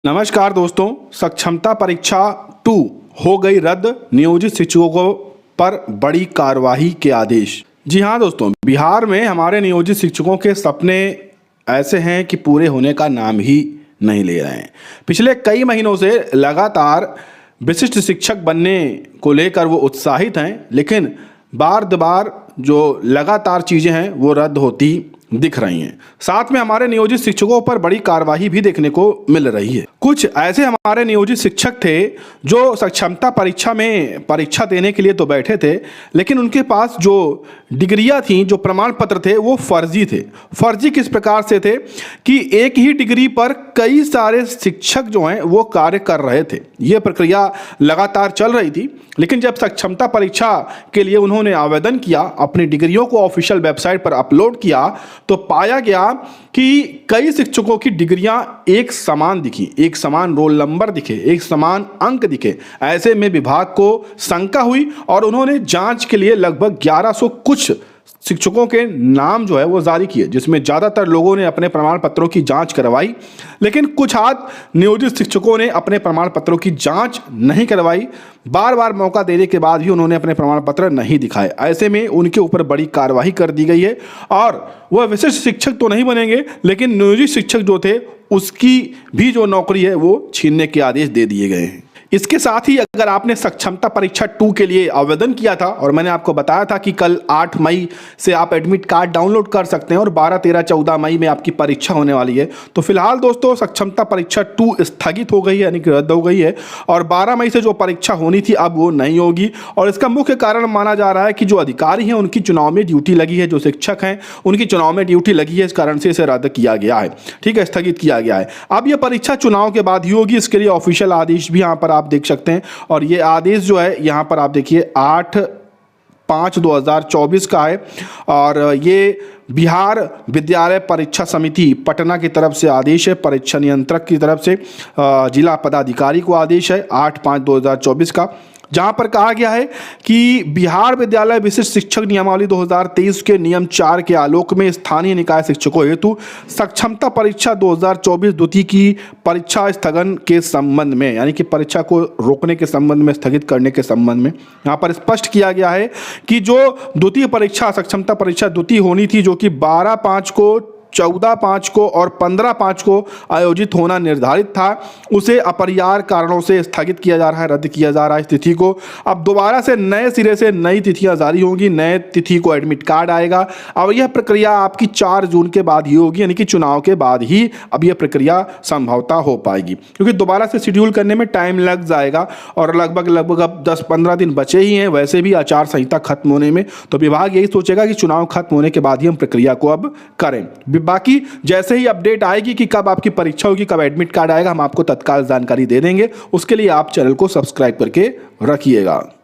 नमस्कार दोस्तों, सक्षमता परीक्षा 2 हो गई रद्द, नियोजित शिक्षकों पर बड़ी कार्यवाही के आदेश। जी हाँ दोस्तों, बिहार में हमारे नियोजित शिक्षकों के सपने ऐसे हैं कि पूरे होने का नाम ही नहीं ले रहे हैं। पिछले कई महीनों से लगातार विशिष्ट शिक्षक बनने को लेकर वो उत्साहित हैं, लेकिन बार जो लगातार चीज़ें हैं वो रद्द होती दिख रही हैं। साथ में हमारे नियोजित शिक्षकों पर बड़ी कार्यवाही भी देखने को मिल रही है। कुछ ऐसे हमारे नियोजित शिक्षक थे जो सक्षमता परीक्षा में परीक्षा देने के लिए तो बैठे थे, लेकिन उनके पास जो डिग्रियां थीं, जो प्रमाण पत्र थे, वो फर्जी थे। फर्जी किस प्रकार से थे कि एक ही डिग्री पर कई सारे शिक्षक जो हैं वो कार्य कर रहे थे। ये प्रक्रिया लगातार चल रही थी, लेकिन जब सक्षमता परीक्षा के लिए उन्होंने आवेदन किया, अपनी डिग्रियों को ऑफिशियल वेबसाइट पर अपलोड किया, तो पाया गया कि कई शिक्षकों की डिग्रियां एक समान दिखी, एक समान रोल नंबर दिखे, एक समान अंक दिखे। ऐसे में विभाग को शंका हुई और उन्होंने जांच के लिए लगभग 1100 कुछ शिक्षकों के नाम जो है वो जारी किए, जिसमें ज़्यादातर लोगों ने अपने प्रमाण पत्रों की जांच करवाई, लेकिन कुछ आध नियोजित शिक्षकों ने अपने प्रमाण पत्रों की जांच नहीं करवाई। बार मौका देने के बाद भी उन्होंने अपने प्रमाण पत्र नहीं दिखाए। ऐसे में उनके ऊपर बड़ी कार्रवाई कर दी गई है और वह विशिष्ट शिक्षक तो नहीं बनेंगे, लेकिन नियोजित शिक्षक जो थे उसकी भी जो नौकरी है वो छीनने के आदेश दे दिए गए हैं। इसके साथ ही अगर आपने सक्षमता परीक्षा 2 के लिए आवेदन किया था, और मैंने आपको बताया था कि कल 8 मई से आप एडमिट कार्ड डाउनलोड कर सकते हैं और 12, 13, 14 मई में आपकी परीक्षा होने वाली है, तो फिलहाल दोस्तों सक्षमता परीक्षा 2 स्थगित हो गई है, यानी कि रद्द हो गई है, और 12 मई से जो परीक्षा होनी थी अब वो नहीं होगी। और इसका मुख्य कारण माना जा रहा है कि जो अधिकारी हैं उनकी चुनाव में ड्यूटी लगी है, जो शिक्षक हैं उनकी चुनाव में ड्यूटी लगी है, इस कारण से इसे रद्द किया गया है। ठीक है, स्थगित किया गया है। अब यह परीक्षा चुनाव के बाद ही होगी, इसके लिए ऑफिशियल आदेश भी यहाँ पर आप देख सकते हैं, और ये आदेश जो है यहाँ पर आप देखिए 8/5/2024 का है, और ये बिहार विद्यालय परीक्षा समिति पटना की तरफ से आदेश है, परीक्षा नियंत्रक की तरफ से जिला पदाधिकारी को आदेश है 8/5/2024 का, जहां पर कहा गया है कि बिहार विद्यालय विशिष्ट शिक्षक नियमावली 2023 के नियम 4 के आलोक में स्थानीय निकाय शिक्षकों हेतु सक्षमता परीक्षा 2024 द्वितीय की परीक्षा स्थगन के संबंध में, यानी कि परीक्षा को रोकने के संबंध में, स्थगित करने के संबंध में यहाँ पर स्पष्ट किया गया है कि जो द्वितीय परीक्षा सक्षमता परीक्षा द्वितीय होनी थी, जो कि 12/5 को, 14/5 को और 15/5 को आयोजित होना निर्धारित था, उसे अपरिहार्य कारणों से स्थगित किया जा रहा है, रद्द किया जा रहा है इस तिथि को। अब दोबारा से नए सिरे से नई तिथियां जारी होंगी, नए तिथि को एडमिट कार्ड आएगा। अब यह प्रक्रिया आपकी 4 जून के बाद ही होगी, यानी कि चुनाव के बाद ही अब यह प्रक्रिया संभवतः हो पाएगी, क्योंकि दोबारा से शेड्यूल करने में टाइम लग जाएगा और लगभग अब 10-15 दिन बचे ही हैं वैसे भी आचार संहिता खत्म होने में। तो विभाग यही सोचेगा कि चुनाव खत्म होने के बाद ही हम प्रक्रिया को अब करें। बाकी जैसे ही अपडेट आएगी कि कब आपकी परीक्षा होगी, कब एडमिट कार्ड आएगा, हम आपको तत्काल जानकारी दे देंगे। उसके लिए आप चैनल को सब्सक्राइब करके रखिएगा।